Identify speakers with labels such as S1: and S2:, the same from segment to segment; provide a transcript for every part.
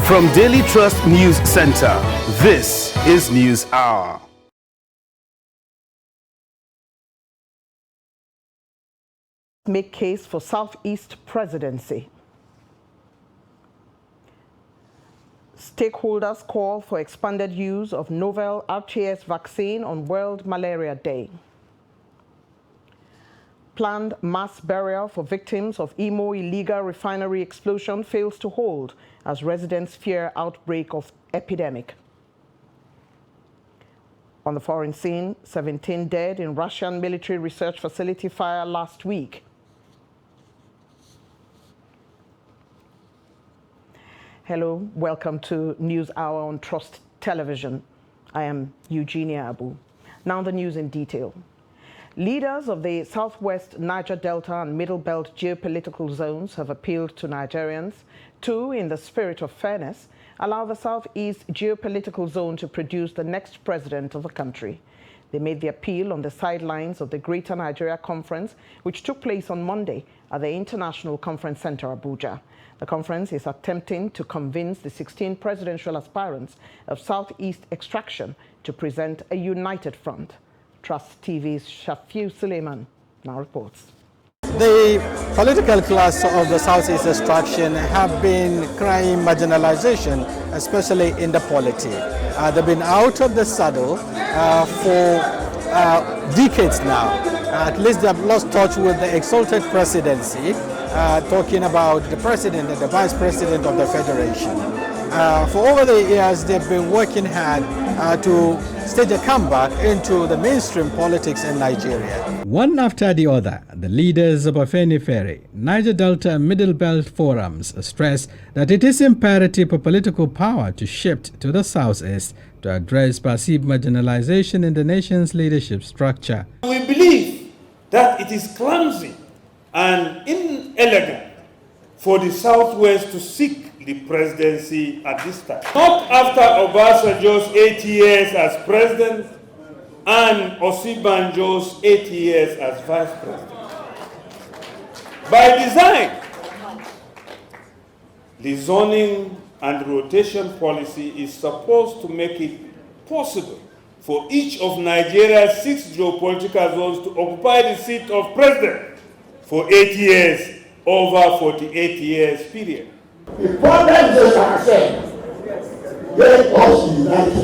S1: From Daily Trust News Center, this is News Hour.
S2: Make case for Southeast presidency. Stakeholders call for expanded use of novel RTS vaccine on World Malaria Day. Planned mass burial for victims of Imo illegal refinery explosion fails to hold as residents fear outbreak of epidemic. On the foreign scene, 17 dead in Russian military research facility fire last week. Hello, welcome to News Hour on Trust Television. I am Eugenia Abu. Now the news in detail. Leaders of the Southwest Niger Delta and Middle Belt geopolitical zones have appealed to Nigerians to, in the spirit of fairness, allow the Southeast geopolitical zone to produce the next president of the country. They made the appeal on the sidelines of the Greater Nigeria Conference, which took place on Monday at the International Conference Center, Abuja. The conference is attempting to convince the 16 presidential aspirants of Southeast extraction to present a united front. Trust TV's Shafiu Suleiman now reports.
S3: The political class of the Southeast extraction have been crying marginalization, especially in the polity. They've been out of the saddle for decades now. At least they've lost touch with the exalted presidency, talking about the president and the vice president of the federation. For over the years, they've been working hard to stage a comeback into the mainstream politics in Nigeria.
S4: One after the other, the leaders of Afenifere, Niger Delta and Middle Belt forums stress that it is imperative for political power to shift to the southeast to address perceived marginalization in the nation's leadership structure.
S5: We believe that it is clumsy and inelegant for the southwest to seek the presidency at this time. Not after Obasanjo's 8 years as president and Osibanjo's 8 years as vice president. By design, the zoning and rotation policy is supposed to make it possible for each of Nigeria's 6 geopolitical zones to occupy the seat of president for 8 years over 48 years period.
S6: The problem is ourselves. Let us unite.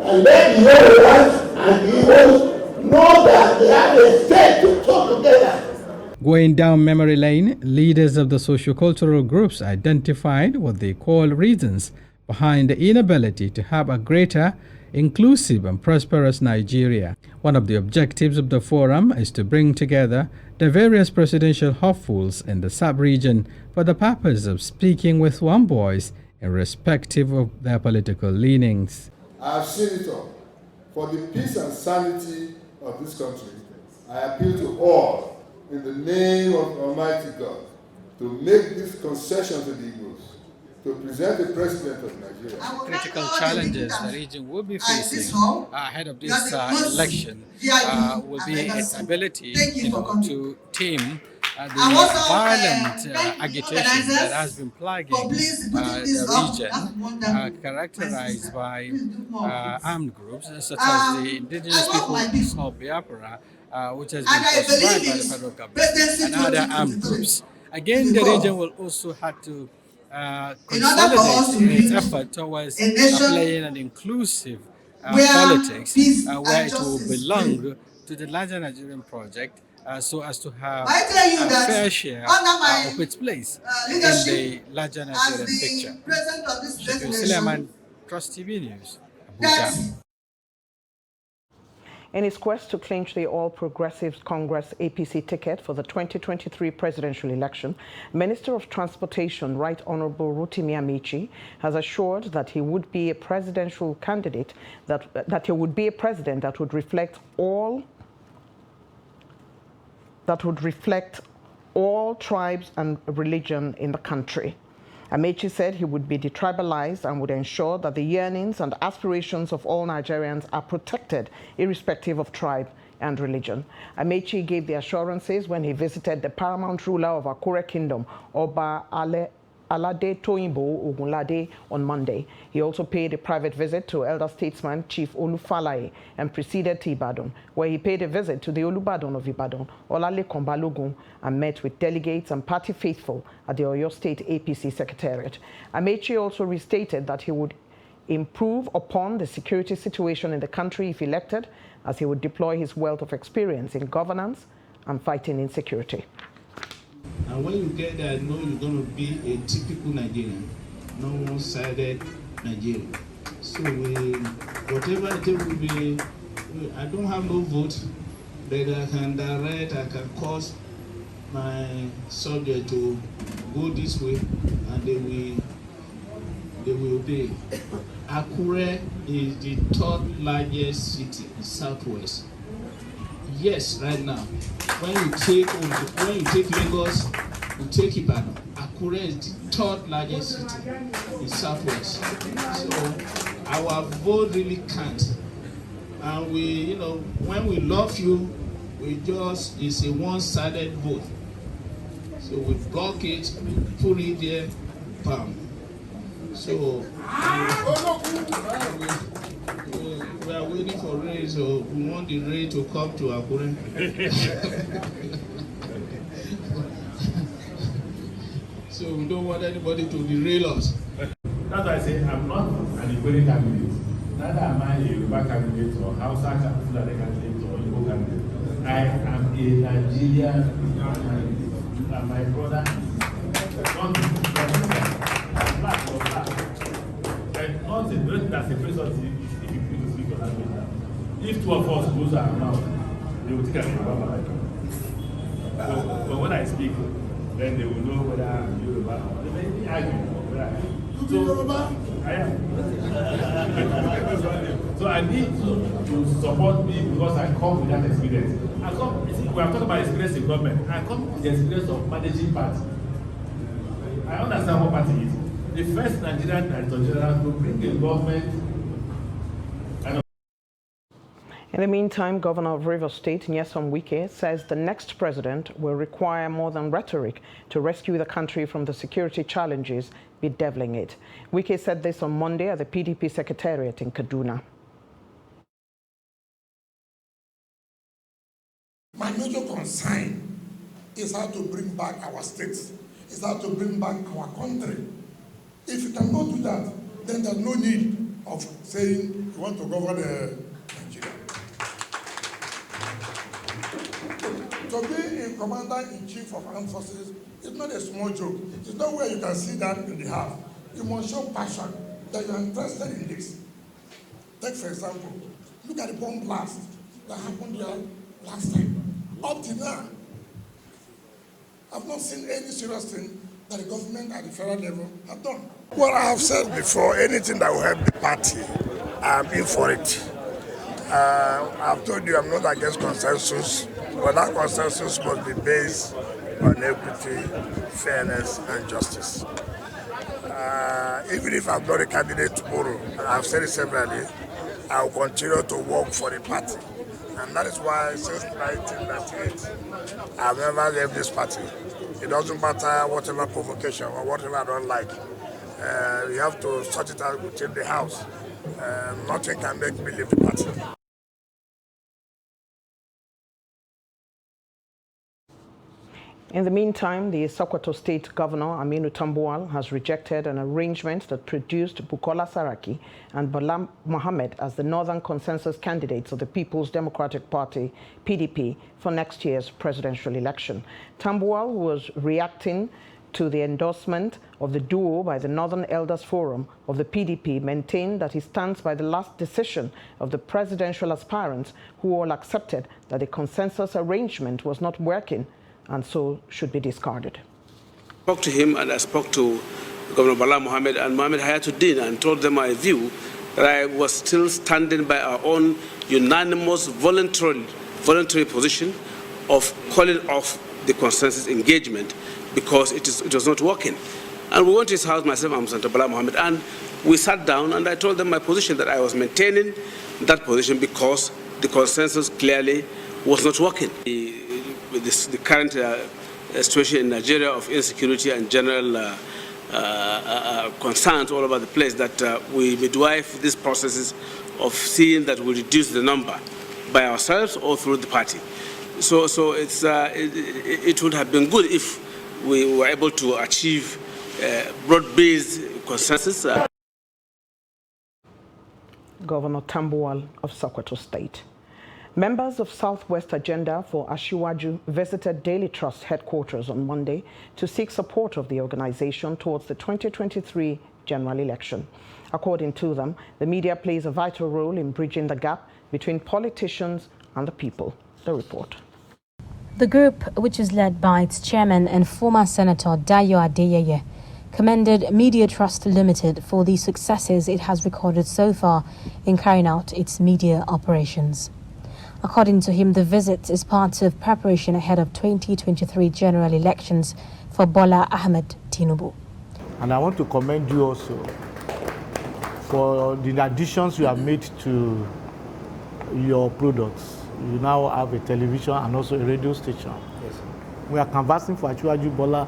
S6: And let the Yorubas and the Igbos know that they have a stake to talk together.
S4: Going down memory lane, leaders of the sociocultural groups identified what they call reasons behind the inability to have a greater, inclusive and prosperous Nigeria. One of the objectives of the forum is to bring together the various presidential hopefuls in the sub-region for the purpose of speaking with one voice irrespective of their political leanings.
S7: As Senator, for the peace and sanity of this country, I appeal to all in the name of Almighty God to make this concession to the Igbos, to present the president of Nigeria.
S4: Critical challenges the region will be facing ahead of this election will be its ability to tame the violent agitation that has been plaguing the region, characterized by armed groups such as the indigenous peoples of Biafra, which has been proscribed by the federal government, and other armed groups. Again, the region will also have to consolidate its effort towards playing an inclusive politics where it will belong to the larger Nigerian project so as to have a fair share of its place in the larger Nigerian picture. Shafiu Suleiman, Trust TV News, Abuja.
S2: In his quest to clinch the All Progressives Congress APC ticket for the 2023 presidential election, Minister of Transportation Right Honorable Rotimi Amaechi has assured that he would be a presidential candidate, that he would be a president that would reflect all tribes and religion in the country. Amaechi said he would be detribalized and would ensure that the yearnings and aspirations of all Nigerians are protected, irrespective of tribe and religion. Amaechi gave the assurances when he visited the paramount ruler of Akure Kingdom, Oba Ale Alade Toyinbo Ogunlade on Monday. He also paid a private visit to elder statesman Chief Olufalaye and proceeded to Ibadan, where he paid a visit to the Olubadan of Ibadan, Olalekan Balogun, and met with delegates and party faithful at the Oyo State APC Secretariat. Amechi also restated that he would improve upon the security situation in the country if elected, as he would deploy his wealth of experience in governance and fighting insecurity.
S8: And when you get there, know you're going to be a typical Nigerian, no one-sided Nigerian. So whatever it will be, I don't have no vote, but I can direct, I can cause my subject to go this way, and they will obey. Akure is the third largest city in Southwest. Yes, right now, when you take Lagos, you take Ibadan. Akure is the third largest city in Southwest. So our vote really can't. And we, when we love you, it's a one-sided vote. So we block it, we put it there, bam. So we are waiting for rain, so we want the rain to come to Akure. So we don't want anybody to derail us.
S9: That's why I say I'm not an Igbo candidate. Neither am I a Yoruba candidate or Hausa candidate or Igbo candidate. I am a Nigerian candidate. And my brother, black or black. And not that's a person if you speak your language now. If two of us goes around, they will think I'm Yoruba. But when I speak, then they will know whether I'm Yoruba or they may be arguing. So I am. So I need to support me because I come with that experience. We are talking about experience in government. I come with the experience of managing party. I understand what party is. The first Nigerian Director General to bring a government.
S2: In the meantime, Governor of Rivers State, Nyesom Wike, says the next president will require more than rhetoric to rescue the country from the security challenges bedeviling it. Wike said this on Monday at the PDP Secretariat in Kaduna.
S6: My major concern is how to bring back our states, is how to bring back our country. If you cannot do that, then there's no need of saying you want to govern Nigeria. To be a commander-in-chief of armed forces is not a small joke. It's not where you can sit down in the house. You must show passion that you are interested in this. Take, for example, look at the bomb blast that happened here last time. Up to now, I've not seen any serious thing that the government at the federal level have done. Well, I have said before, anything that will help the party, I'm in for it. I've told you I'm not against consensus, but that consensus must be based on equity, fairness, and justice. Even if I'm not a candidate tomorrow, and I've said it severally, I will continue to work for the party. And that is why since 1998, I've never left this party. It doesn't matter whatever provocation or whatever I don't like. You have to sort it out within the house. Nothing can make me leave the party.
S2: In the meantime, the Sokoto State Governor, Aminu Tambuwal, has rejected an arrangement that produced Bukola Saraki and Bala Mohammed as the Northern Consensus candidates of the People's Democratic Party, PDP, for next year's presidential election. Tambuwal, who was reacting to the endorsement of the duo by the Northern Elders Forum of the PDP, maintained that he stands by the last decision of the presidential aspirants, who all accepted that the consensus arrangement was not working and so should be discarded.
S10: I spoke to him and I spoke to Governor Bala Mohammed and Mohammed Hayatuddin and told them my view that I was still standing by our own unanimous voluntary position of calling off the consensus engagement because it was not working. And we went to his house, myself and Senator Bala Mohammed, and we sat down and I told them my position, that I was maintaining that position because the consensus clearly was not working. With the current situation in Nigeria of insecurity and general concerns all over the place that we midwife these processes of seeing that we reduce the number by ourselves or through the party. So it would have been good if we were able to achieve broad-based consensus.
S2: Governor Tambuwal of Sokoto State. Members of Southwest Agenda for Asiwaju visited Daily Trust headquarters on Monday to seek support of the organization towards the 2023 general election. According to them, the media plays a vital role in bridging the gap between politicians and the people. The report.
S11: The group, which is led by its chairman and former Senator Dayo Adeyeye, commended Media Trust Limited for the successes it has recorded so far in carrying out its media operations. According to him, the visit is part of preparation ahead of 2023 general elections for Bola Ahmed Tinubu.
S12: And I want to commend you also for the additions you have made to your products. You now have a television and also a radio station. Yes. We are canvassing for Asiwaju Bola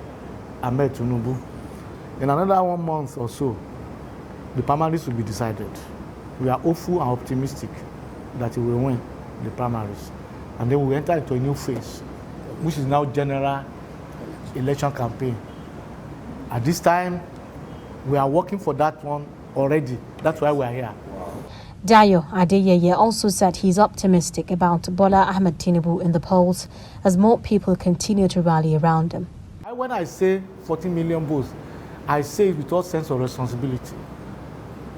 S12: Ahmed Tinubu. In another 1 month or so, the primaries will be decided. We are hopeful and optimistic that he will win the primaries. And then we enter into a new phase, which is now general election campaign. At this time, we are working for that one already. That's why we are here.
S11: Dayo Adeyeye also said he's optimistic about Bola Ahmed Tinubu in the polls as more people continue to rally around him.
S12: When I say 14 million votes, I say it with all sense of responsibility,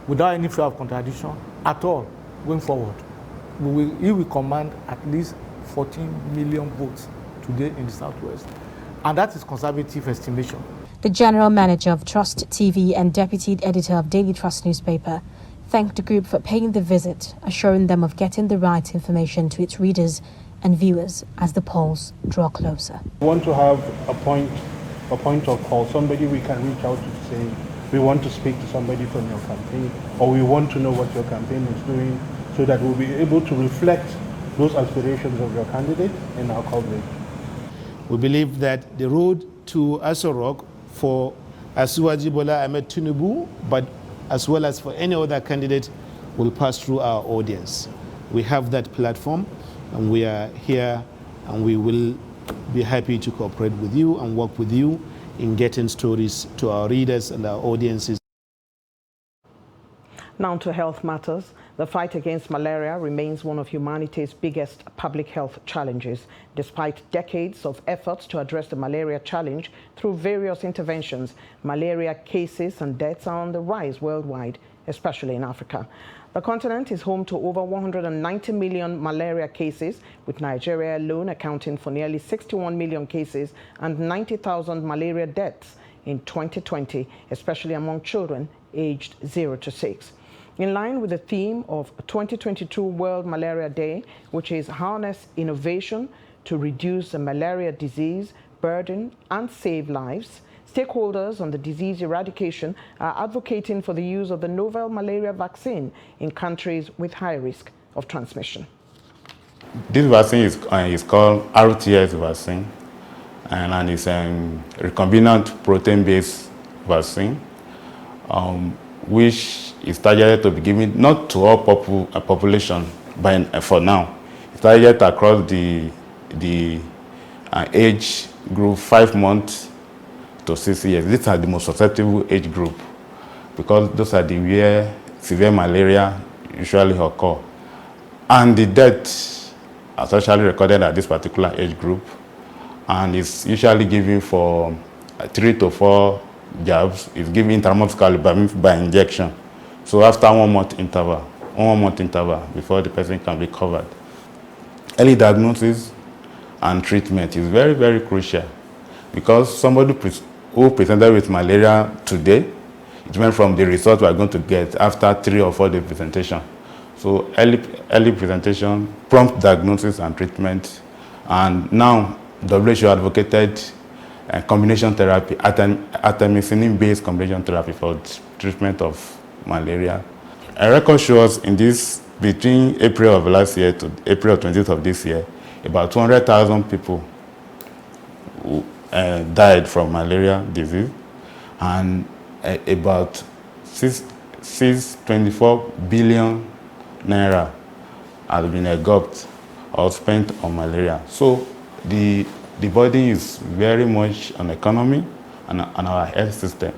S12: without any fear of contradiction at all going forward. He will command at least 14 million votes today in the Southwest. And that is conservative estimation.
S11: The general manager of Trust TV and deputy editor of Daily Trust newspaper thanked the group for paying the visit, assuring them of getting the right information to its readers and viewers as the polls draw closer.
S13: We want to have a point of call, somebody we can reach out to say, we want to speak to somebody from your campaign, or we want to know what your campaign is doing, so that we'll be able to reflect those aspirations of your candidate in our coverage.
S14: We believe that the road to Aso Rock for Asiwaju Bola Ahmed Tinubu, but as well as for any other candidate, will pass through our audience. We have that platform, and we are here, and we will be happy to cooperate with you and work with you in getting stories to our readers and our audiences.
S2: Now to health matters. The fight against malaria remains one of humanity's biggest public health challenges. Despite decades of efforts to address the malaria challenge through various interventions, malaria cases and deaths are on the rise worldwide, especially in Africa. The continent is home to over 190 million malaria cases, with Nigeria alone accounting for nearly 61 million cases and 90,000 malaria deaths in 2020, especially among children aged 0 to 6. In line with the theme of 2022 World Malaria Day, which is harness innovation to reduce the malaria disease burden and save lives, stakeholders on the disease eradication are advocating for the use of the novel malaria vaccine in countries with high risk of transmission.
S15: This vaccine is called RTS vaccine, and it's a recombinant protein-based vaccine, which is targeted to be given not to all population, but for now. It's targeted across the age group 5 months to 6 years. These are the most susceptible age group because those are the where severe malaria usually occur. And the deaths are actually recorded at this particular age group, and it's usually given for 3 to 4 jabs. It's given intramuscularly by injection. So after 1 month interval before the person can be covered. Early diagnosis and treatment is very, very crucial because somebody who presented with malaria today, it went from the result we are going to get after 3 or 4 day presentation. So early presentation, prompt diagnosis and treatment, and now WHO advocated combination therapy, artemisinin-based combination therapy for treatment of malaria. A record shows in this, between April of last year to April 20th of this year, about 200,000 people died from malaria disease, and about 624 billion naira has been engulfed or spent on malaria. So the burden is very much on the economy and our health system.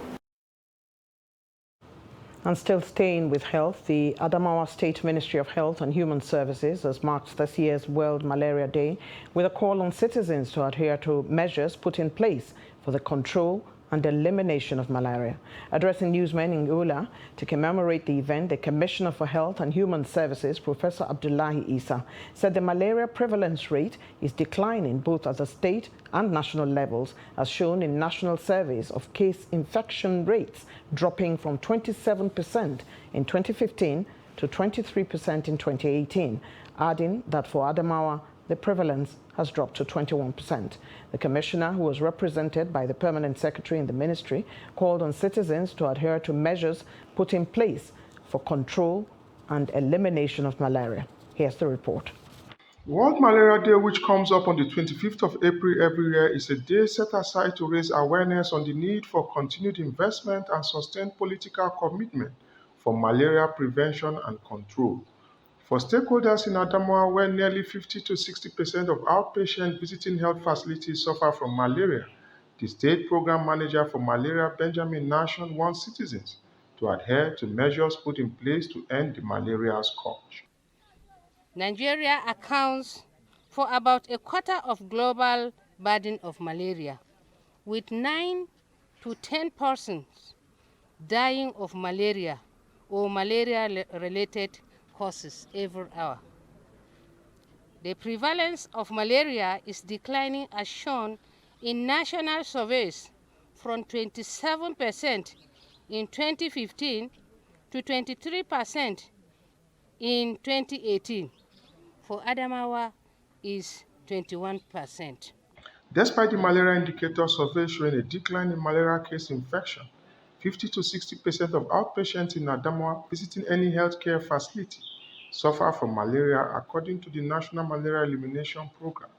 S2: And still staying with health, the Adamawa State Ministry of Health and Human Services has marked this year's World Malaria Day with a call on citizens to adhere to measures put in place for the control and elimination of malaria. Addressing newsmen in Ula to commemorate the event, the Commissioner for Health and Human Services, Professor Abdullahi Isa, said the malaria prevalence rate is declining both at the state and national levels, as shown in national surveys of case infection rates dropping from 27% in 2015 to 23% in 2018, adding that for Adamawa, the prevalence has dropped to 21%. The commissioner, who was represented by the permanent secretary in the ministry, called on citizens to adhere to measures put in place for control and elimination of malaria. Here's the report.
S16: World Malaria Day, which comes up on the 25th of April every year, is a day set aside to raise awareness on the need for continued investment and sustained political commitment for malaria prevention and control. For stakeholders in Adamawa, where nearly 50 to 60% of outpatient visiting health facilities suffer from malaria, the state program manager for malaria, Benjamin Nation, wants citizens to adhere to measures put in place to end the malaria scourge.
S17: Nigeria accounts for about a quarter of global burden of malaria, with 9 to 10 persons dying of malaria or malaria-related causes every hour. The prevalence of malaria is declining, as shown in national surveys, from 27% in 2015 to 23% in 2018. For Adamawa is 21%.
S16: Despite the malaria indicator survey showing a decline in malaria case infection, 50 to 60% of outpatients in Adamawa visiting any healthcare facility suffer from malaria, according to the National Malaria Elimination Program,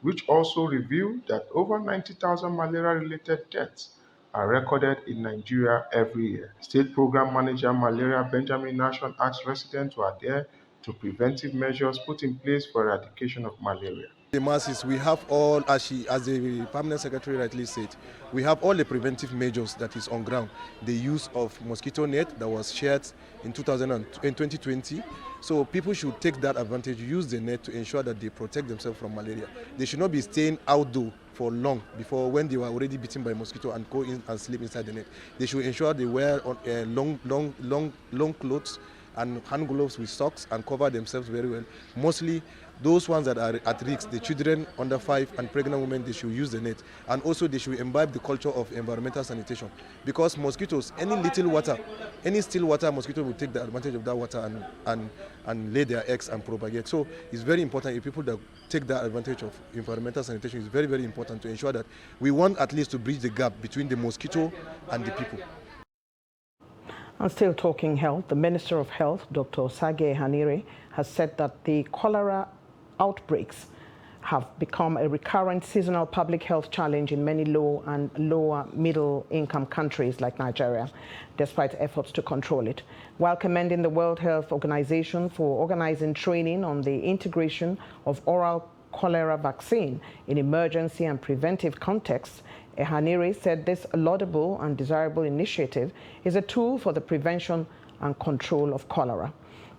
S16: which also revealed that over 90,000 malaria-related deaths are recorded in Nigeria every year. State Program Manager Malaria Benjamin Nation asked residents to adhere to preventive measures put in place for eradication of malaria.
S18: The masses, we have all, as the permanent secretary rightly said, we have all the preventive measures that is on ground. The use of mosquito net that was shared in 2020. So people should take that advantage, use the net to ensure that they protect themselves from malaria. They should not be staying outdoor for long before when they were already bitten by mosquito and go in and sleep inside the net. They should ensure they wear long clothes and hand gloves with socks and cover themselves very well. Mostly those ones that are at risk, the children under 5 and pregnant women, they should use the net. And also they should imbibe the culture of environmental sanitation. Because mosquitoes, any little water, any still water, mosquito will take the advantage of that water and lay their eggs and propagate. So it's very important if people that take that advantage of environmental sanitation, is very, very important to ensure that we want at least to bridge the gap between the mosquito and the people.
S2: And still talking health, the Minister of Health, Dr. Sage Hanire, has said that the cholera outbreaks have become a recurrent seasonal public health challenge in many low and lower middle income countries like Nigeria, despite efforts to control it. While commending the World Health Organization for organizing training on the integration of oral cholera vaccine in emergency and preventive contexts, Hanire said this laudable and desirable initiative is a tool for the prevention and control of cholera.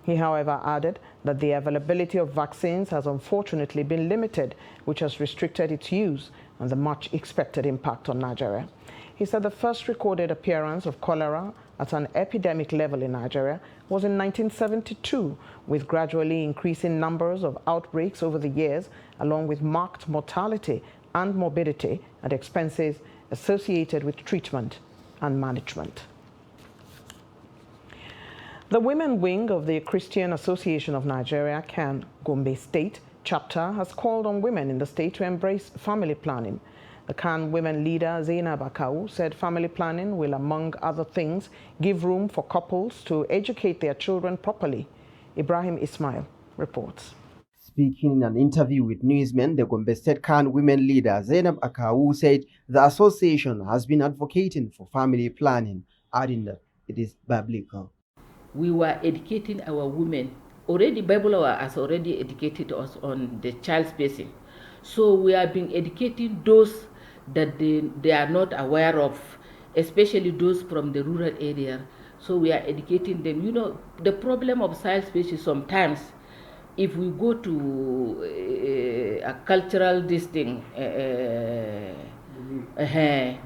S2: He, however, added that the availability of vaccines has unfortunately been limited, which has restricted its use and the much expected impact on Nigeria. He said the first recorded appearance of cholera at an epidemic level in Nigeria was in 1972, with gradually increasing numbers of outbreaks over the years, along with marked mortality and morbidity and expenses associated with treatment and management. The women wing of the Christian Association of Nigeria, CAN Gombe State chapter, has called on women in the state to embrace family planning. The CAN women leader, Zainab Akau, said family planning will, among other things, give room for couples to educate their children properly. Ibrahim Ismail reports.
S19: Speaking in an interview with newsmen, the Gombe State CAN women leader, Zainab Akau, said the association has been advocating for family planning adding that it is biblical.
S20: We were educating our women. Already Bible has already educated us on the child spacing. So we are being educating those that they are not aware of, especially those from the rural area. So we are educating them. You know, the problem of child spacing sometimes, if we go to a cultural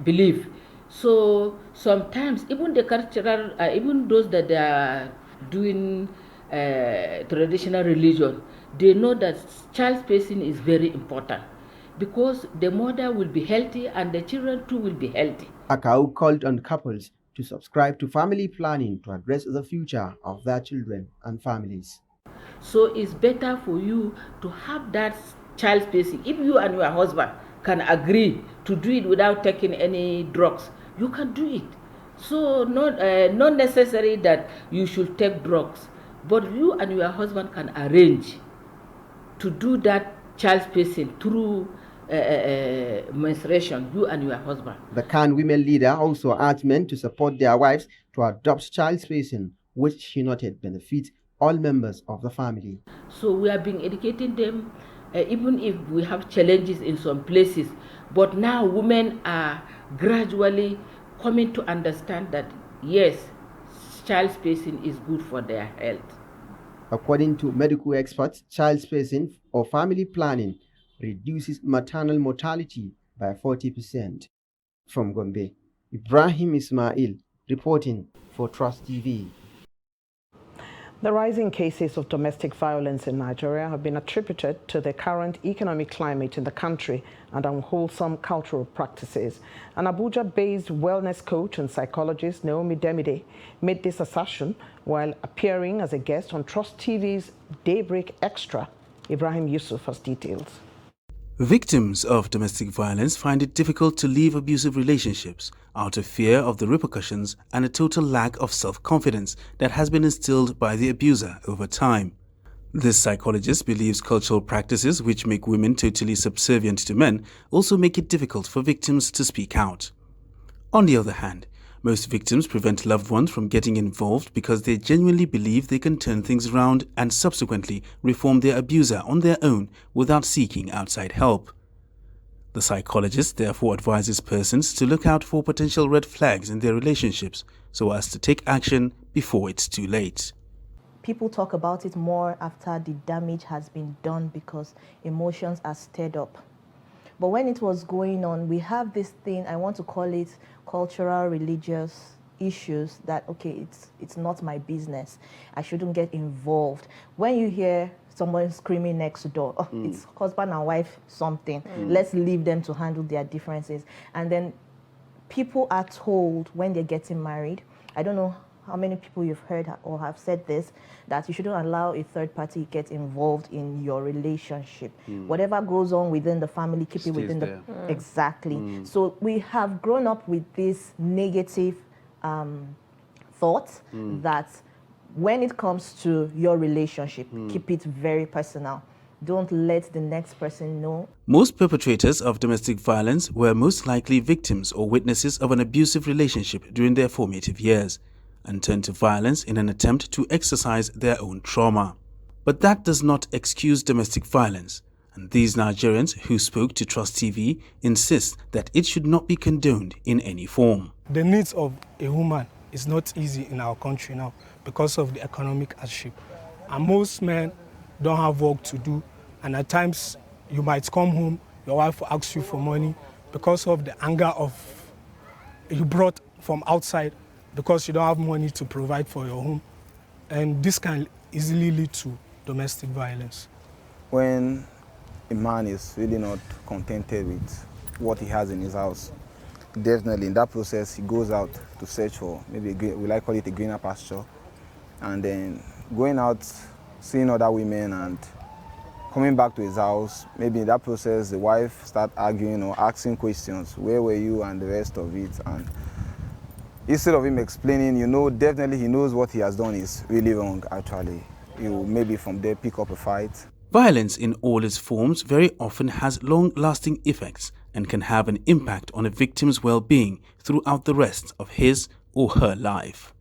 S20: belief. So sometimes even the cultural, even those that are doing traditional religion, they know that child spacing is very important because the mother will be healthy and the children too will be healthy.
S19: Akau called on couples to subscribe to family planning to address the future of their children and families.
S20: So it's better for you to have that child spacing. If you and your husband can agree to do it without taking any drugs, you can do it. So not necessary that you should take drugs, but you and your husband can arrange to do that child spacing through menstruation, you and your husband.
S19: The Kan women leader also urged men to support their wives to adopt child spacing, which she noted benefits all members of the family.
S20: So we have been educating them, even if we have challenges in some places, but now women are gradually coming to understand that yes, child spacing is good for their health.
S19: According to medical experts, child spacing or family planning reduces maternal mortality by 40%. From Gombe, Ibrahim Ismail reporting for Trust TV.
S2: The rising cases of domestic violence in Nigeria have been attributed to the current economic climate in the country and unwholesome cultural practices. An Abuja-based wellness coach and psychologist, Naomi Demide, made this assertion while appearing as a guest on Trust TV's Daybreak Extra. Ibrahim Yusuf has details.
S1: Victims of domestic violence find it difficult to leave abusive relationships out of fear of the repercussions and a total lack of self-confidence that has been instilled by the abuser over time. This psychologist believes cultural practices which make women totally subservient to men also make it difficult for victims to speak out. On the other hand, most victims prevent loved ones from getting involved because they genuinely believe they can turn things around and subsequently reform their abuser on their own without seeking outside help. The psychologist therefore advises persons to look out for potential red flags in their relationships so as to take action before it's too late.
S21: People talk about it more after the damage has been done because emotions are stirred up. But when it was going on, we have this thing, I want to call it cultural, religious issues that, okay, it's not my business. I shouldn't get involved. When you hear someone screaming next door, oh, it's husband and wife something, let's leave them to handle their differences. And then people are told when they're getting married, I don't know how many people you've heard or have said this, that you shouldn't allow a third party get involved in your relationship. Whatever goes on within the family, keep it within the... Exactly. So we have grown up with this negative thought that when it comes to your relationship, keep it very personal. Don't let the next person know.
S1: Most perpetrators of domestic violence were most likely victims or witnesses of an abusive relationship during their formative years, and turn to violence in an attempt to exercise their own trauma. But that does not excuse domestic violence, and these Nigerians who spoke to Trust TV insist that it should not be condoned in any form.
S22: The needs of a woman is not easy in our country now because of the economic hardship. And most men don't have work to do, and at times you might come home, your wife will ask you for money because of the anger of you brought from outside, because you don't have money to provide for your home. And this can easily lead to domestic violence.
S23: When a man is really not contented with what he has in his house, definitely in that process he goes out to search for maybe we like call it a greener pasture, and then going out, seeing other women and coming back to his house. Maybe in that process the wife start arguing or asking questions, where were you and the rest of it. And instead of him explaining, definitely he knows what he has done is really wrong, actually. You maybe from there pick up a fight.
S1: Violence in all its forms very often has long-lasting effects and can have an impact on a victim's well-being throughout the rest of his or her life.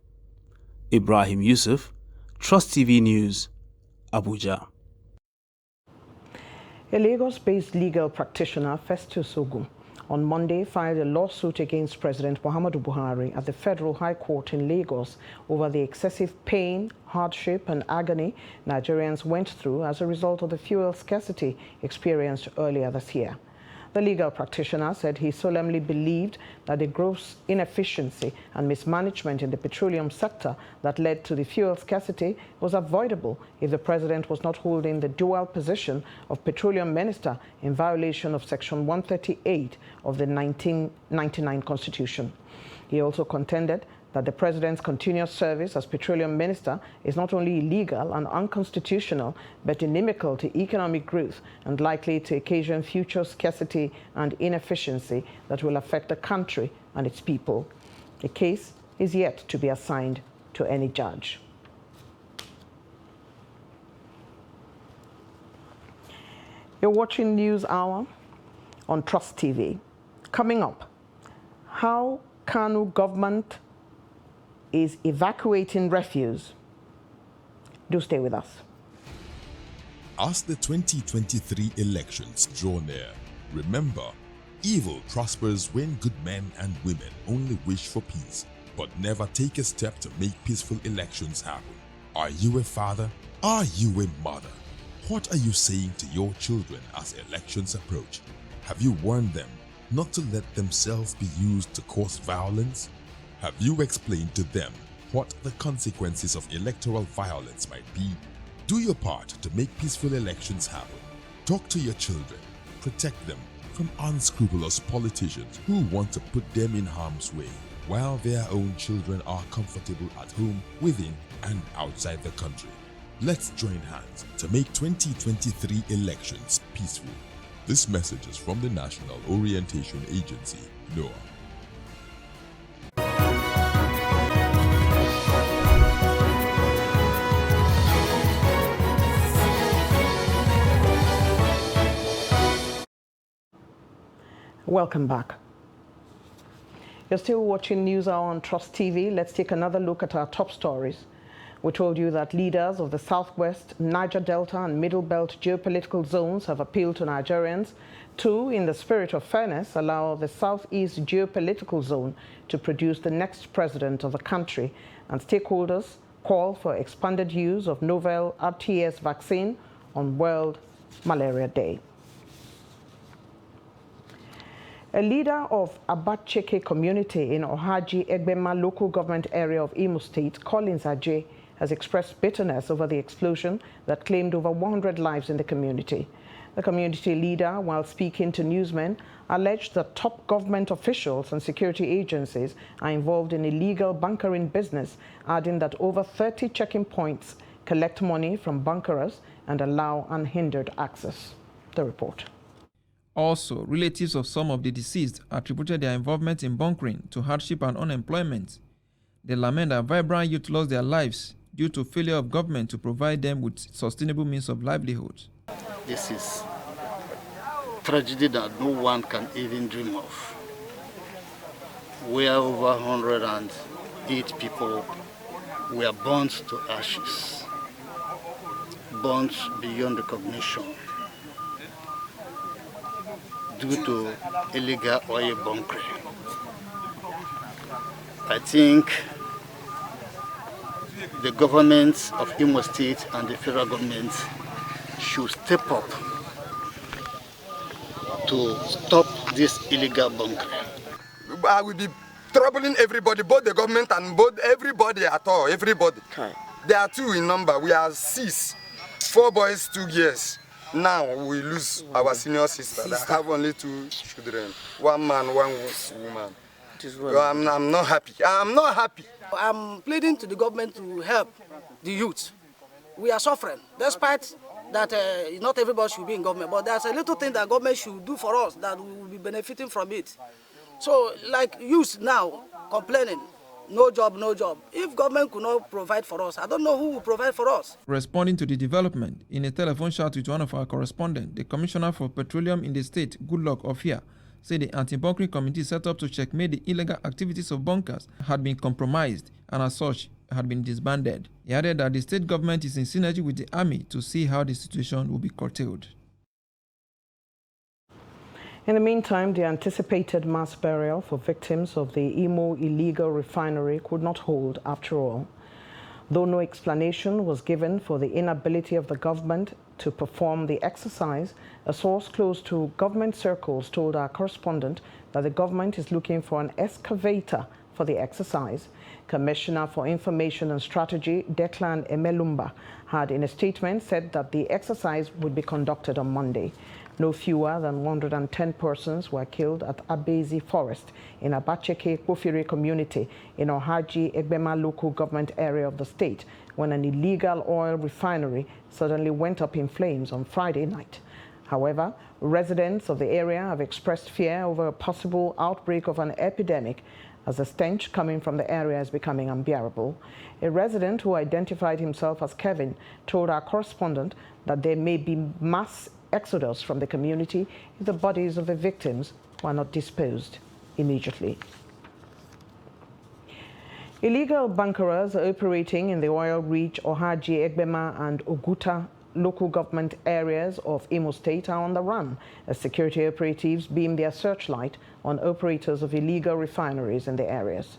S1: Ibrahim Yusuf, Trust TV News, Abuja.
S2: A Lagos-based legal practitioner, Festus Ogun, on Monday filed a lawsuit against President Muhammadu Buhari at the Federal High Court in Lagos over the excessive pain, hardship and agony Nigerians went through as a result of the fuel scarcity experienced earlier this year. The legal practitioner said he solemnly believed that the gross inefficiency and mismanagement in the petroleum sector that led to the fuel scarcity was avoidable if the president was not holding the dual position of petroleum minister in violation of Section 138 of the 1999 Constitution. He also contended that the president's continuous service as petroleum minister is not only illegal and unconstitutional, but inimical to economic growth and likely to occasion future scarcity and inefficiency that will affect the country and its people. The case is yet to be assigned to any judge. You're watching News Hour on Trust TV. Coming up, how Kano government is evacuating refuse. Do stay with us.
S3: As the 2023 elections draw near, remember, evil prospers when good men and women only wish for peace, but never take a step to make peaceful elections happen. Are you a father? Are you a mother? What are you saying to your children as elections approach? Have you warned them not to let themselves be used to cause violence? Have you explained to them what the consequences of electoral violence might be? Do your part to make peaceful elections happen. Talk to your children. Protect them from unscrupulous politicians who want to put them in harm's way, while their own children are comfortable at home, within and outside the country. Let's join hands to make 2023 elections peaceful. This message is from the National Orientation Agency, NOAA.
S2: Welcome back. You're still watching News Hour on Trust TV. Let's take another look at our top stories. We told you that leaders of the Southwest, Niger Delta and Middle Belt geopolitical zones have appealed to Nigerians to, in the spirit of fairness, allow the Southeast geopolitical zone to produce the next president of the country, and stakeholders call for expanded use of novel RTS vaccine on World Malaria Day. A leader of Abacheke community in Ohaji Egbema local government area of Imo State, Collins Ajay, has expressed bitterness over the explosion that claimed over 100 lives in the community. The community leader, while speaking to newsmen, alleged that top government officials and security agencies are involved in illegal bunkering business, adding that over 30 checking points collect money from bunkerers and allow unhindered access. The report.
S5: Also, relatives of some of the deceased attributed their involvement in bunkering to hardship and unemployment. They lament that vibrant youth lost their lives due to failure of government to provide them with sustainable means of livelihood.
S7: This is tragedy that no one can even dream of, where over 108 people were burnt to ashes, burnt beyond recognition, due to illegal oil bunkering. I think the government of Imo State and the federal government should step up to stop this illegal bunkering.
S24: I will be troubling everybody, both the government and both everybody at all, everybody. There are 2 in number, we are 6, 4 boys, 2 girls. Now we lose our senior sister. I have only 2 children, 1 man, 1 woman. I'm not happy. I'm not happy.
S25: I'm pleading to the government to help the youth. We are suffering, despite that not everybody should be in government, but there's a little thing that government should do for us that we will be benefiting from it. So, like youth now complaining, no job, no job. If government could not provide for us, I don't know who will provide for us.
S5: Responding to the development, in a telephone chat with one of our correspondents, the Commissioner for Petroleum in the state, Goodluck Ofia, said the anti-bunkering committee set up to checkmate the illegal activities of bunkers had been compromised and as such had been disbanded. He added that the state government is in synergy with the army to see how the situation will be curtailed.
S2: In the meantime, the anticipated mass burial for victims of the Imo illegal refinery could not hold after all. Though no explanation was given for the inability of the government to perform the exercise, a source close to government circles told our correspondent that the government is looking for an excavator for the exercise. Commissioner for Information and Strategy, Declan Emelumba, had in a statement said that the exercise would be conducted on Monday. No fewer than 110 persons were killed at Abezi Forest in Abacheke Kofire community in Ohaji Egbema local government area of the state when an illegal oil refinery suddenly went up in flames on Friday night. However, residents of the area have expressed fear over a possible outbreak of an epidemic as the stench coming from the area is becoming unbearable. A resident who identified himself as Kevin told our correspondent that there may be mass exodus from the community if the bodies of the victims were not disposed immediately. Illegal bunkerers operating in the oil-rich Ohaji, Egbema and Oguta local government areas of Imo State are on the run as security operatives beam their searchlight on operators of illegal refineries in the areas.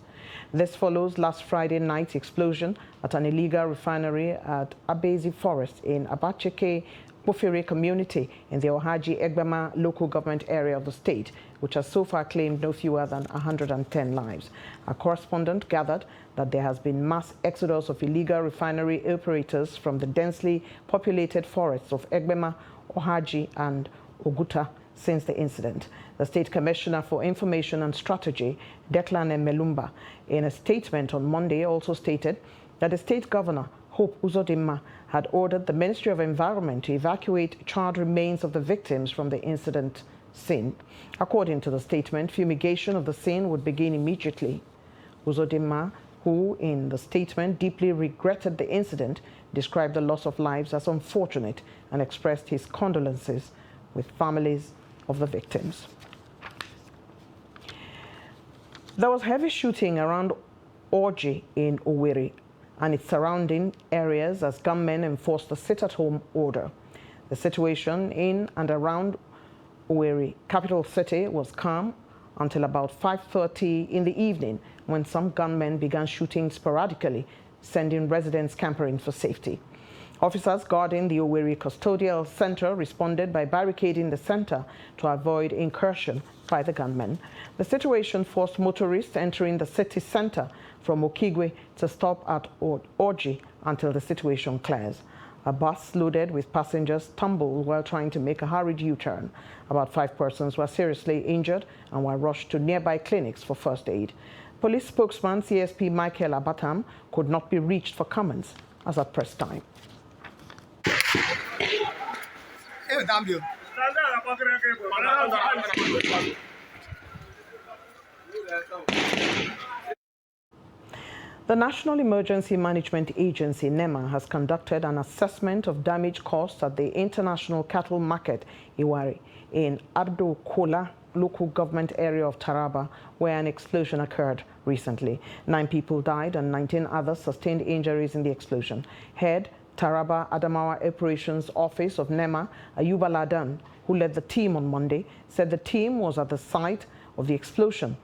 S2: This follows last Friday night's explosion at an illegal refinery at Abezi Forest in Abacheke Kofire community in the Ohaji Egbema local government area of the state, which has so far claimed no fewer than 110 lives. A correspondent gathered that there has been mass exodus of illegal refinery operators from the densely populated forests of Egbema, Ohaji and Oguta since the incident. The State Commissioner for Information and Strategy, Declan Melumba, in a statement on Monday also stated that the state governor, Hope Uzodimma, had ordered the Ministry of Environment to evacuate charred remains of the victims from the incident scene. According to the statement, fumigation of the scene would begin immediately. Uzodimma, who in the statement deeply regretted the incident, described the loss of lives as unfortunate and expressed his condolences with families of the victims. There was heavy shooting around Orji in Owerri and its surrounding areas as gunmen enforced a sit-at-home order. The situation in and around Owerri, capital city, was calm until about 5:30 in the evening when some gunmen began shooting sporadically, sending residents scampering for safety. Officers guarding the Owerri Custodial Center responded by barricading the center to avoid incursion by the gunmen. The situation forced motorists entering the city center from Okigwe to stop at Orji until the situation clears. A bus loaded with passengers tumbled while trying to make a hurried U-turn. About 5 persons were seriously injured and were rushed to nearby clinics for first aid. Police spokesman CSP Michael Abatam could not be reached for comments as at press time. The National Emergency Management Agency, NEMA, has conducted an assessment of damage caused at the International Cattle Market, Iwari, in Ardo Kola local government area of Taraba, where an explosion occurred recently. 9 people died and 19 others sustained injuries in the explosion. Head Taraba Adamawa Operations Office of NEMA, Ayuba Ladan, who led the team on Monday, said the team was at the site of the explosion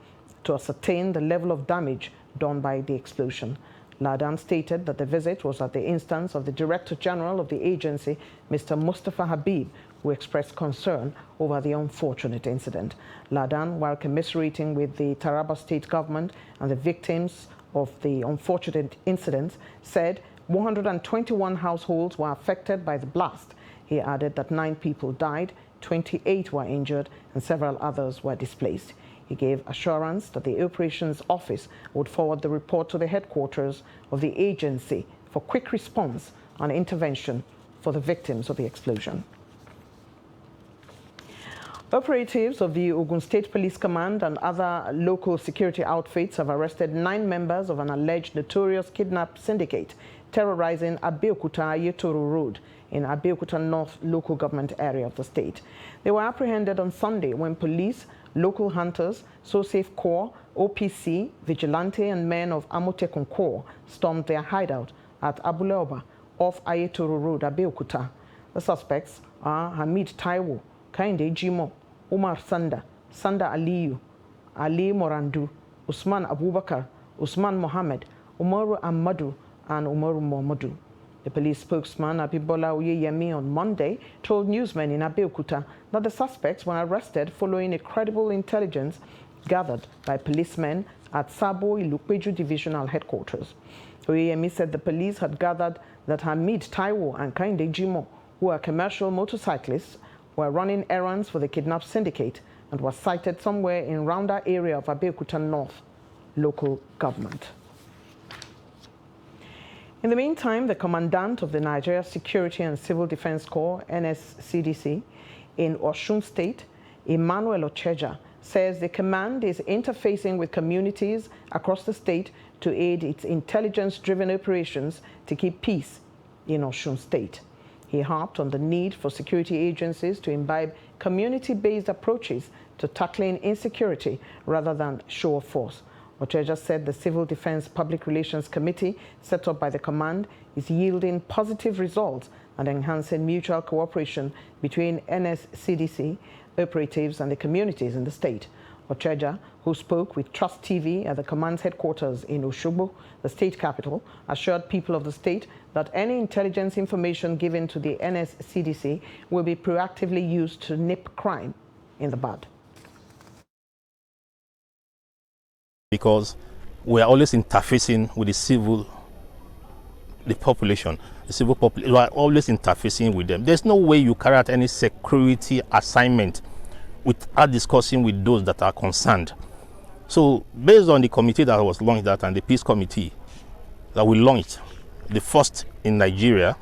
S2: to ascertain the level of damage done by the explosion. Ladan stated that the visit was at the instance of the Director General of the agency, Mr. Mustafa Habib, who expressed concern over the unfortunate incident. Ladan, while commiserating with the Taraba state government and the victims of the unfortunate incident, said 121 households were affected by the blast. He added that 9 people died, 28 were injured, and several others were displaced. He gave assurance that the operations office would forward the report to the headquarters of the agency for quick response and intervention for the victims of the explosion. Operatives of the Ogun State Police Command and other local security outfits have arrested 9 members of an alleged notorious kidnap syndicate terrorizing Abeokuta-Yetoro Road in Abeokuta North local government area of the state. They were apprehended on Sunday when police local hunters, SoSafe Corps, OPC, Vigilante, and men of Amotekun Corps stormed their hideout at Abuleoba off Ayetoro Road, Abeokuta. The suspects are Hamid Taiwo, Kainde Jimo, Umar Sanda, Sanda Aliyu, Ali Morandu, Usman Abubakar, Usman Mohammed, Umaru Ahmadu, and Umaru Mohammadu. The police spokesman, Abibola Oyeyemi, on Monday told newsmen in Abeokuta that the suspects were arrested following a credible intelligence gathered by policemen at Sabo Ilupeju Divisional Headquarters. Oyeyemi said the police had gathered that Hamid Taiwo and Kainde Jimo, who are commercial motorcyclists, were running errands for the kidnap syndicate and were sighted somewhere in Rounda area of Abeokuta North local government. In the meantime, the commandant of the Nigeria Security and Civil Defense Corps, NSCDC, in Osun State, Emmanuel Ocheja, says the command is interfacing with communities across the state to aid its intelligence-driven operations to keep peace in Osun State. He harped on the need for security agencies to imbibe community-based approaches to tackling insecurity rather than show of force. Ocheja said the Civil Defense Public Relations Committee set up by the command is yielding positive results and enhancing mutual cooperation between NSCDC operatives and the communities in the state. Ocheja, who spoke with Trust TV at the command's headquarters in Osogbo, the state capital, assured people of the state that any intelligence information given to the NSCDC will be proactively used to nip crime in the bud.
S4: Because we are always interfacing with the population. The civil population, we are always interfacing with them. There's no way you carry out any security assignment without discussing with those that are concerned. So based on the committee that was launched that and the peace committee that we launched, the first in Nigeria,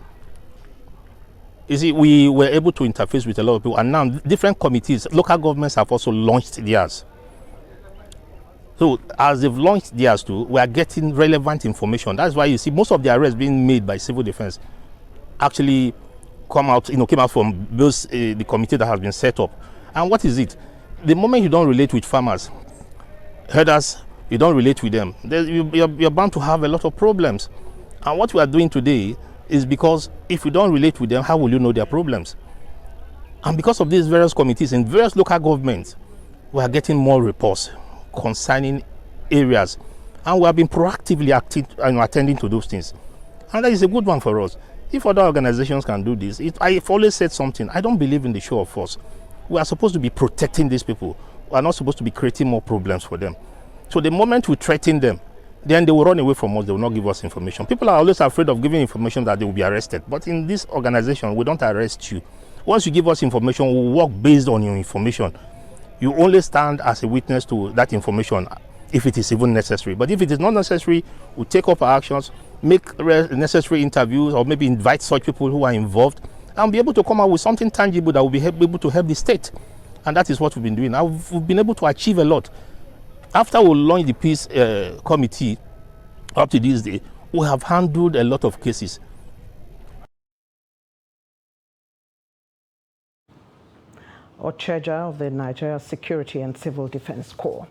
S4: you see, we were able to interface with a lot of people, and now different committees, local governments have also launched theirs. So as they've launched theirs too, we are getting relevant information. That's why you see most of the arrests being made by civil defense actually came out from those the committee that has been set up. And what is it? The moment you don't relate with farmers, herders, you don't relate with them, you're bound to have a lot of problems. And what we are doing today is because if you don't relate with them, how will you know their problems? And because of these various committees in various local governments, we are getting more reports concerning areas, and we have been proactively attending to those things, and that is a good one for us. If other organizations can do this, I've always said something, I don't believe in the show of force. We are supposed to be protecting these people. We are not supposed to be creating more problems for them. So the moment we threaten them, then they will run away from us, they will not give us information. People are always afraid of giving information that they will be arrested, but in this organization we don't arrest you. Once you give us information, we will work based on your information. You only stand as a witness to that information if it is even necessary. But if it is not necessary, we'll take up our actions, make necessary interviews, or maybe invite such people who are involved, and be able to come out with something tangible that will be able to help the state. And that is what we've been doing. Now, we've been able to achieve a lot. After we launched the peace committee, up to this day, we have handled a lot of cases.
S2: Ocheja of the Nigeria Security and Civil Defense Corps.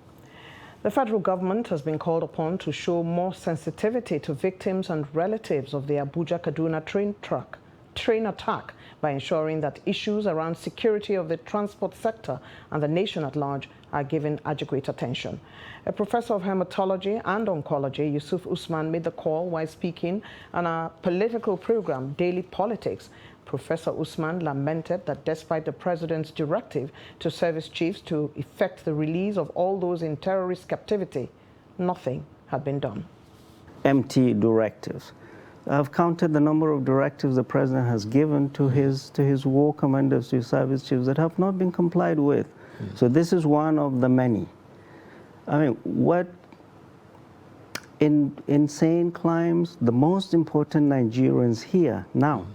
S2: The federal government has been called upon to show more sensitivity to victims and relatives of the Abuja-Kaduna train attack by ensuring that issues around security of the transport sector and the nation at large are given adequate attention. A professor of hematology and oncology, Yusuf Usman, made the call while speaking on a political program, Daily Politics. Professor Usman lamented that despite the president's directive to service chiefs to effect the release of all those in terrorist captivity, nothing had been done.
S6: Empty directives. I've counted the number of directives the president has given to his war commanders, to his service chiefs, that have not been complied with. So this is one of the many. I mean, what in insane crimes, the most important Nigerians here now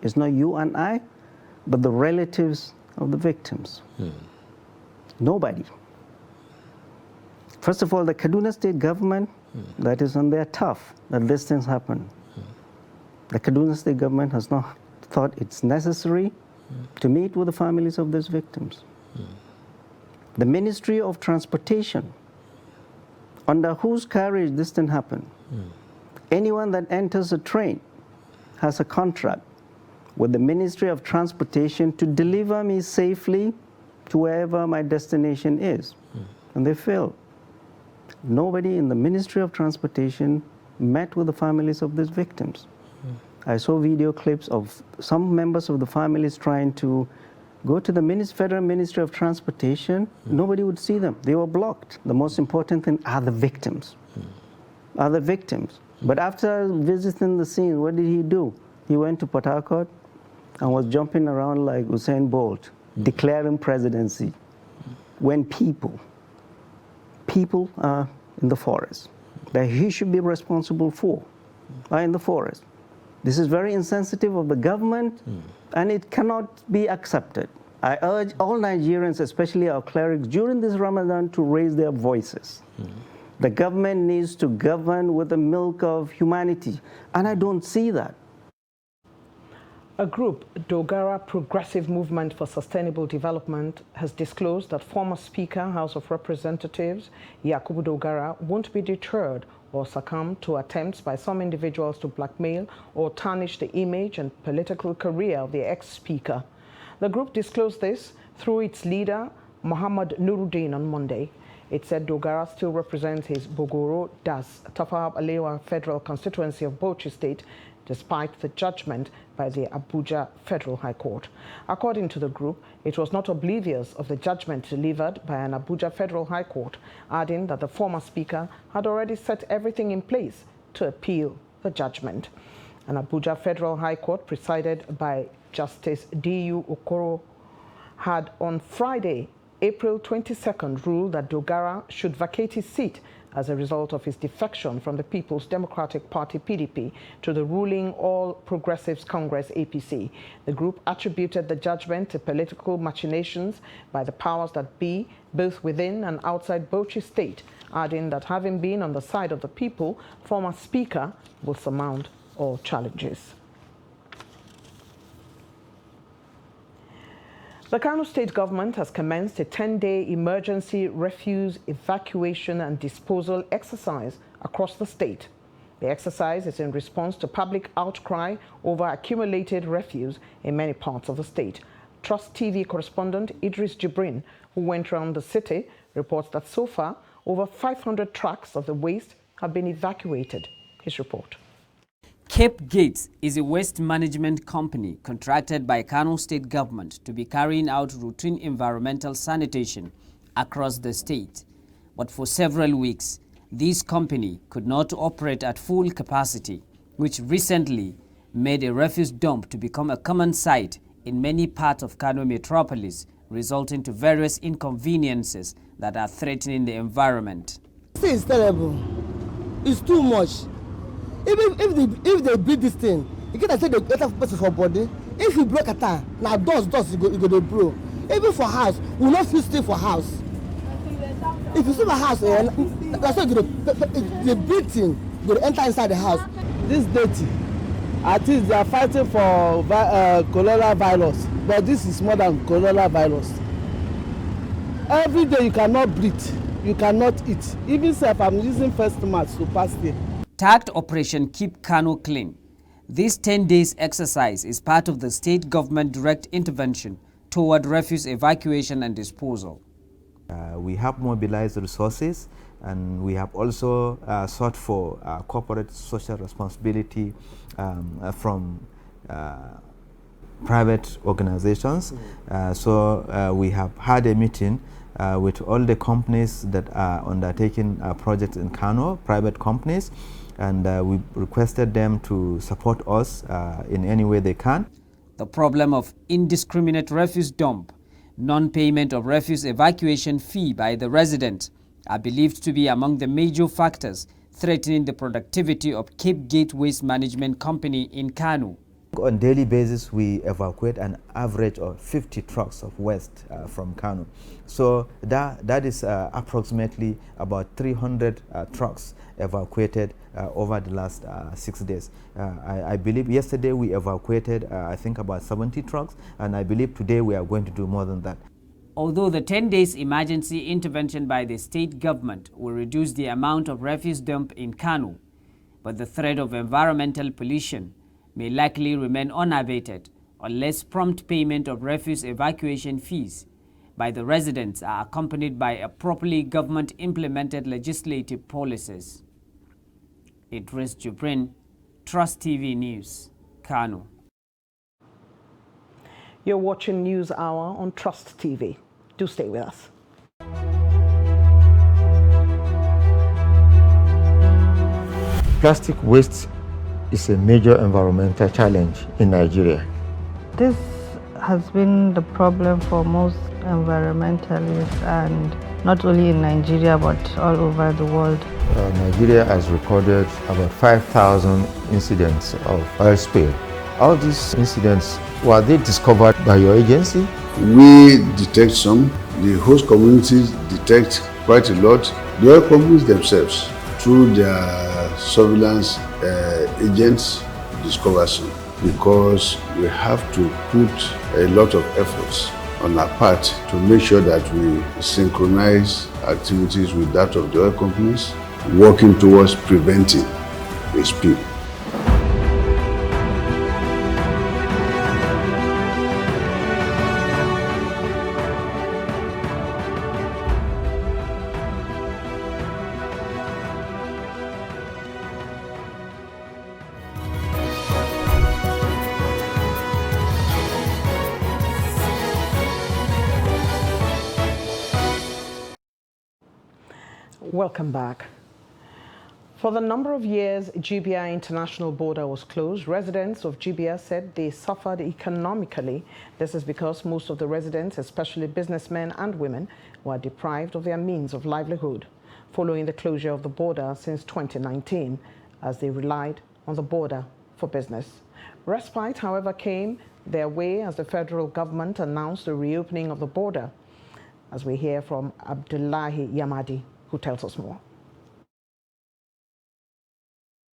S6: is not you and I, but the relatives of the victims. Nobody. First of all, the Kaduna State government, that is on their tough that these things happen. The Kaduna State government has not thought it's necessary to meet with the families of these victims. The Ministry of Transportation, under whose carriage this thing happened. Anyone that enters a train has a contract with the Ministry of Transportation to deliver me safely to wherever my destination is. And they failed. Nobody in the Ministry of Transportation met with the families of these victims. I saw video clips of some members of the families trying to go to the Federal Ministry of Transportation. Nobody would see them. They were blocked. The most important thing are the victims. Are the victims. But after visiting the scene, what did he do? He went to Port Harcourt and was jumping around like Usain Bolt, declaring presidency. When people are in the forest that he should be responsible for, are in the forest. This is very insensitive of the government, and it cannot be accepted. I urge all Nigerians, especially our clerics, during this Ramadan to raise their voices. The government needs to govern with the milk of humanity, and I don't see that.
S2: A group, Dogara Progressive Movement for Sustainable Development, has disclosed that former Speaker, House of Representatives, Yakubu Dogara, won't be deterred or succumb to attempts by some individuals to blackmail or tarnish the image and political career of the ex-speaker. The group disclosed this through its leader, Muhammad Nuruddin, on Monday. It said Dogara still represents his Bogoro Das Tafawa Balewa Federal Constituency of Bauchi State, despite the judgment by the Abuja Federal High Court. According to the group, it was not oblivious of the judgment delivered by an Abuja Federal High Court, adding that the former speaker had already set everything in place to appeal the judgment. An Abuja Federal High Court, presided by Justice D.U. Okoro, had on Friday, April 22nd, ruled that Dogara should vacate his seat as a result of his defection from the People's Democratic Party, PDP, to the ruling All Progressives Congress, APC. The group attributed the judgment to political machinations by the powers that be, both within and outside Bauchi State, adding that having been on the side of the people, former Speaker will surmount all challenges. The Kano State government has commenced a 10-day emergency refuse evacuation and disposal exercise across the state. The exercise is in response to public outcry over accumulated refuse in many parts of the state. Trust TV correspondent Idris Jibrin, who went around the city, reports that so far over 500 trucks of the waste have been evacuated. His report.
S8: Cape Gate is a waste management company contracted by Kano State government to be carrying out routine environmental sanitation across the state. But for several weeks, this company could not operate at full capacity, which recently made a refuse dump to become a common sight in many parts of Kano metropolis, resulting to various inconveniences that are threatening the environment.
S9: This is terrible. It's too much. Even if they build this thing, you can say the better person for body. If you break a tire, now dust you go to blow. Even for house, we not feel stay for house. If you see my house, that's why the big thing will enter inside the house.
S10: This dirty, at least they are fighting for coronavirus, but this is more than coronavirus. Every day you cannot breathe, you cannot eat. Even if I'm using first mask to pass here.
S8: Tagged Operation Keep Kano Clean. This 10 days exercise is part of the state government direct intervention toward refuse evacuation and disposal.
S11: We have mobilized resources, and we have also sought for corporate social responsibility from private organizations. So we have had a meeting with all the companies that are undertaking projects in Kano, private companies, and we requested them to support us in any way they can.
S8: The problem of indiscriminate refuse dump, non-payment of refuse evacuation fee by the residents are believed to be among the major factors threatening the productivity of Cape Gate Waste Management Company in Kano.
S11: On a daily basis, we evacuate an average of 50 trucks of waste from Kano. So that is approximately about 300 trucks evacuated over the last 6 days. I believe yesterday we evacuated, I think, about 70 trucks, and I believe today we are going to do more than that.
S8: Although the 10 days emergency intervention by the state government will reduce the amount of refuse dump in Kano, but the threat of environmental pollution may likely remain unabated unless prompt payment of refuse evacuation fees by the residents are accompanied by a properly government-implemented legislative policies. Idris Jubrin, Trust TV News, Kano.
S2: You're watching News Hour on Trust TV. Do stay with us.
S12: Plastic waste is a major environmental challenge in Nigeria.
S13: This has been the problem for most environmentalists, and not only in Nigeria but all over the world.
S12: Nigeria has recorded about 5,000 incidents of oil spill. All these incidents, were they discovered by your agency?
S14: We detect some, the host communities detect quite a lot. The oil companies themselves, through their surveillance agents, discover some, because we have to put a lot of efforts on our part to make sure that we synchronize activities with that of the oil companies, working towards preventing a spill.
S2: Welcome back. For the number of years Jibia International Border was closed, residents of Jibia said they suffered economically. This is because most of the residents, especially businessmen and women, were deprived of their means of livelihood following the closure of the border since 2019, as they relied on the border for business. Respite, however, came their way as the federal government announced the reopening of the border, as we hear from Abdullahi Yamadi, who tells us more.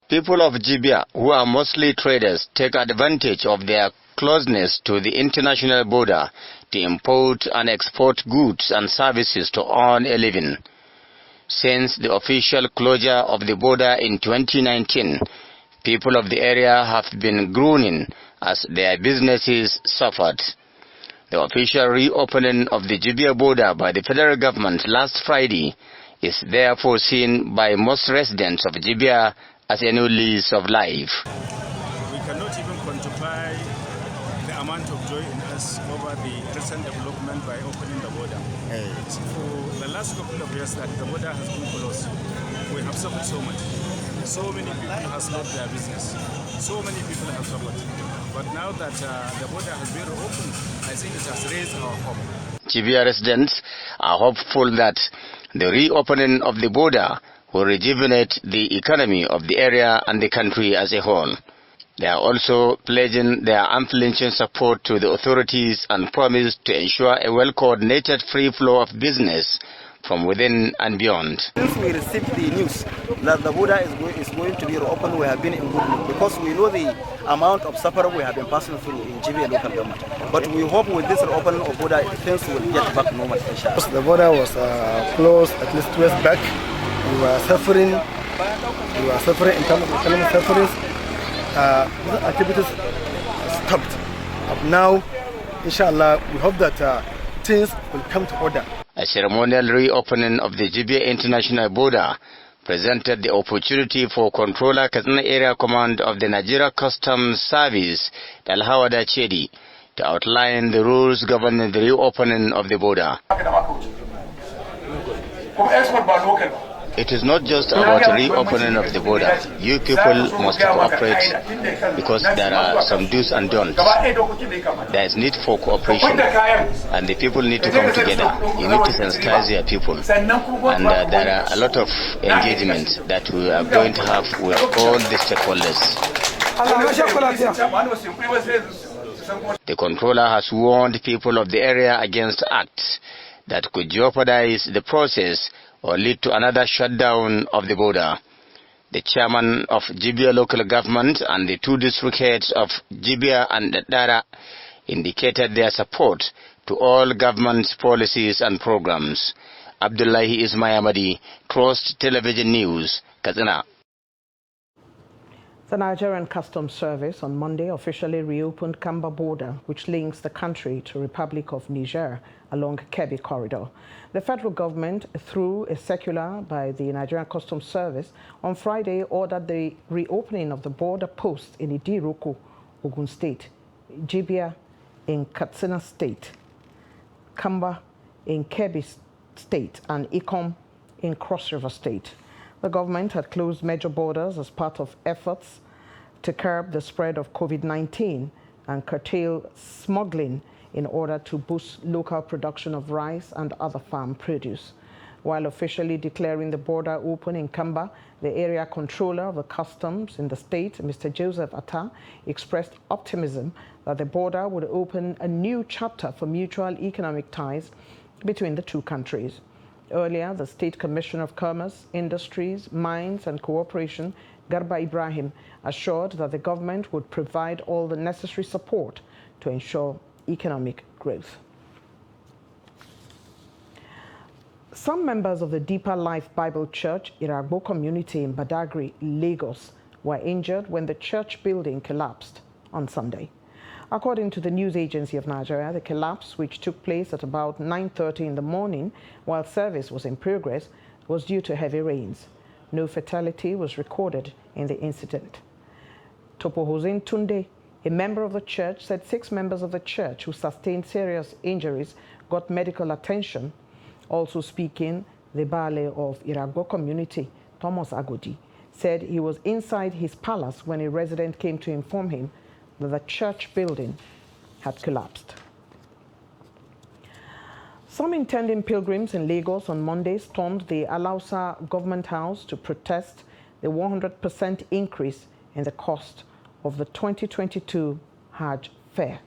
S15: People of Jibia, who are mostly traders, take advantage of their closeness to the international border to import and export goods and services to earn a living. Since the official closure of the border in 2019, people of the area have been groaning as their businesses suffered. The official reopening of the Jibia border by the federal government last Friday is therefore seen by most residents of Jibia as a new lease of life.
S17: We cannot even quantify the amount of joy in us over the recent development by opening the border. For the last couple of years that the border has been closed, we have suffered so much. So many people have lost their business. So many people have suffered. But now that the border has been opened, I think it has raised our hope.
S15: Jibia residents are hopeful that the reopening of the border will rejuvenate the economy of the area and the country as a whole. They are also pledging their unflinching support to the authorities and promise to ensure a well-coordinated free flow of business from within and beyond.
S26: Since we received the news that the border is going to be reopened, we have been in good mood because we know the amount of suffering we have been passing through in Jibia local government. But we hope with this reopening of border, things will get back normal.
S27: The border was closed at least 2 years back. We were suffering in terms of economic sufferings. Activities stopped. But now, inshallah, we hope that things will come to order.
S15: A ceremonial reopening of the Jibia International Border presented the opportunity for Controller Katsina Area Command of the Nigeria Customs Service, Dalhawada Chedi, to outline the rules governing the reopening of the border. It is not just about the reopening of the border. You people must cooperate because there are some do's and don'ts. There is need for cooperation and the people need to come together. You need to sensitize your people. And there are a lot of engagements that we are going to have with all the stakeholders. The controller has warned people of the area against acts that could jeopardize the process or lead to another shutdown of the border. The chairman of Jibia local government and the 2 district heads of Jibia and Dara indicated their support to all government's policies and programs. Abdullahi Ismayamadi, Trust Television News, Katsina.
S2: The Nigerian Customs Service on Monday officially reopened Kamba border, which links the country to Republic of Niger along Kebbi corridor. The federal government, through a circular by the Nigerian Customs Service, on Friday ordered the reopening of the border posts in Idiroko, Ogun State, Jibia in Katsina State, Kamba in Kebbi State, and Ikom in Cross River State. The government had closed major borders as part of efforts to curb the spread of COVID-19 and curtail smuggling in order to boost local production of rice and other farm produce. While officially declaring the border open in Kamba, the area controller of the customs in the state, Mr. Joseph Atta, expressed optimism that the border would open a new chapter for mutual economic ties between the two countries. Earlier, the State Commissioner of Commerce, Industries, Mines and Cooperation, Garba Ibrahim, assured that the government would provide all the necessary support to ensure economic growth. Some members of the Deeper Life Bible Church, Iragbo community in Badagry, Lagos, were injured when the church building collapsed on Sunday. According to the news agency of Nigeria, the collapse, which took place at about 9:30 in the morning while service was in progress, was due to heavy rains. No fatality was recorded in the incident. Topohozin Tunde, a member of the church, said 6 members of the church who sustained serious injuries got medical attention. Also speaking, the Bale of Iragbo community, Thomas Agodi, said he was inside his palace when a resident came to inform him that the church building had collapsed. Some intending pilgrims in Lagos on Monday stormed the Alausa government house to protest the 100% increase in the cost of the 2022 Hajj fair.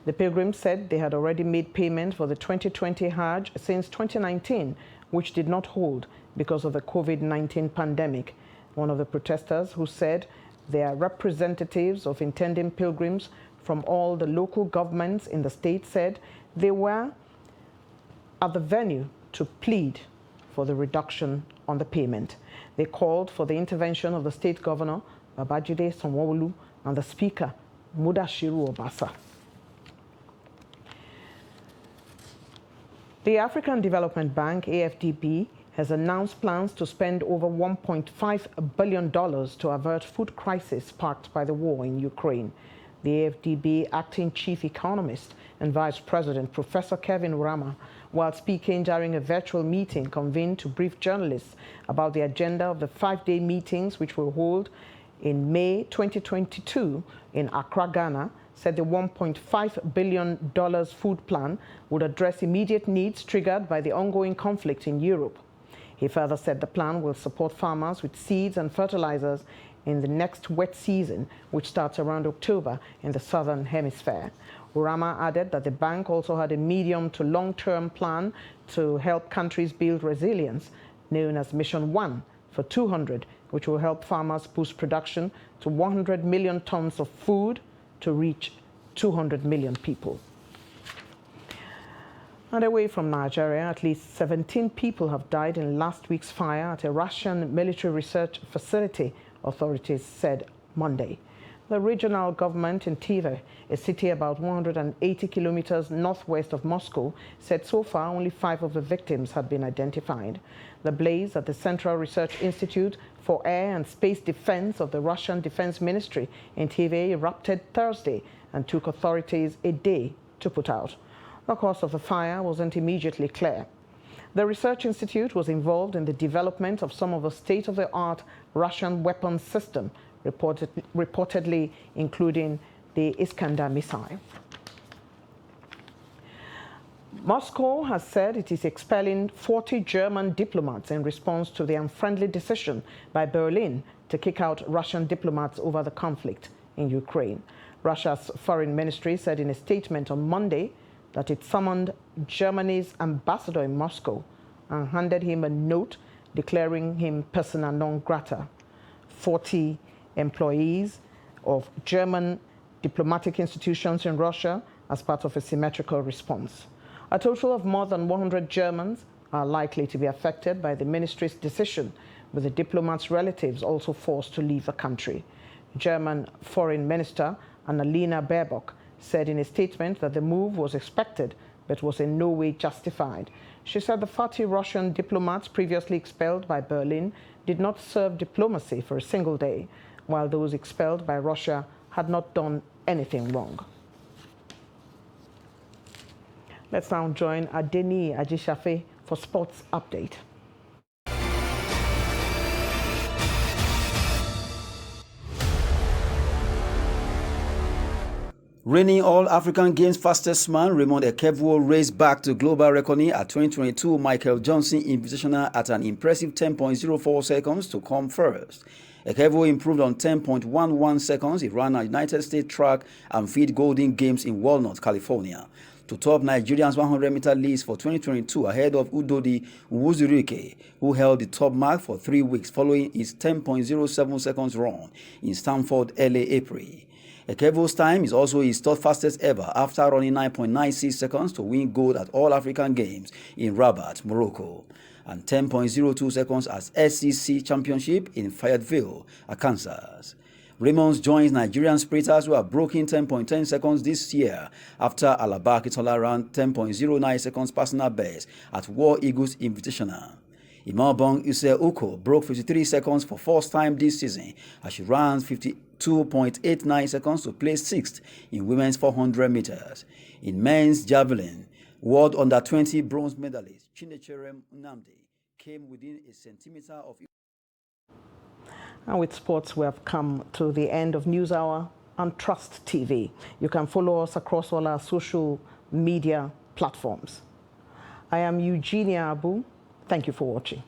S2: The pilgrims said they had already made payment for the 2020 Hajj since 2019, which did not hold because of the COVID-19 pandemic. One of the protesters, who said they are representatives of intending pilgrims from all the local governments in the state, said they were at the venue to plead for the reduction on the payment. They called for the intervention of the state governor, Babajide Sanwo-Olu, and the speaker, Mudashiru Obasa. The African Development Bank, AFDB, has announced plans to spend over $1.5 billion to avert food crisis sparked by the war in Ukraine. The AFDB acting chief economist and vice president, Professor Kevin Urama, while speaking during a virtual meeting convened to brief journalists about the agenda of the 5-day meetings which will hold in May 2022 in Accra, Ghana, said the $1.5 billion food plan would address immediate needs triggered by the ongoing conflict in Europe. He further said the plan will support farmers with seeds and fertilizers in the next wet season, which starts around October in the southern hemisphere. Urama added that the bank also had a medium to long-term plan to help countries build resilience, known as Mission 1 for 200, which will help farmers boost production to 100 million tons of food to reach 200 million people. And away from Nigeria, at least 17 people have died in last week's fire at a Russian military research facility, authorities said Monday. The regional government in Tver, a city about 180 kilometers northwest of Moscow, said so far only 5 of the victims had been identified. The blaze at the Central Research Institute for Air and Space Defense of the Russian Defense Ministry in Tver erupted Thursday and took authorities a day to put out. The cause of the fire wasn't immediately clear. The research institute was involved in the development of some of the state-of-the-art Russian weapons system, reportedly including the Iskander missile. Moscow has said it is expelling 40 German diplomats in response to the unfriendly decision by Berlin to kick out Russian diplomats over the conflict in Ukraine. Russia's foreign ministry said in a statement on Monday that it summoned Germany's ambassador in Moscow and handed him a note declaring him persona non grata. 40 employees of German diplomatic institutions in Russia as part of a symmetrical response. A total of more than 100 Germans are likely to be affected by the ministry's decision, with the diplomats' relatives also forced to leave the country. German Foreign Minister Annalena Baerbock said in a statement that the move was expected but was in no way justified. She said the 40 Russian diplomats previously expelled by Berlin did not serve diplomacy for a single day, while those expelled by Russia had not done anything wrong. Let's now join Adeni Ajishafe for Sports Update.
S16: Reigning All-African Games fastest man, Raymond Ekevwo raced back to global reckoning at 2022 Michael Johnson Invitational at an impressive 10.04 seconds to come first. Ekevwo improved on 10.11 seconds. He ran at United States Track and Field Golden Games in Walnut, California, to top Nigerians 100-meter list for 2022 ahead of Udodi Nwuzurike, who held the top mark for 3 weeks following his 10.07 seconds run in Stamford early April. Ekevwo's time is also his third fastest ever after running 9.96 seconds to win gold at All African Games in Rabat, Morocco, and 10.02 seconds at SEC Championship in Fayetteville, Arkansas. Raymond joins Nigerian sprinters who have broken 10.10 seconds this year after Alaba Akitola ran 10.09 seconds personal best at War Eagles Invitational. Imabong Use Uko broke 53 seconds for first time this season as she ran 52.89 seconds to place 6th in women's 400 meters. In men's javelin, World Under-20 bronze medalist Chinecherem Nnamdi came within a centimeter of...
S2: And with sports, we have come to the end of News Hour on Trust TV. You can follow us across all our social media platforms. I am Eugenia Abu. Thank you for watching.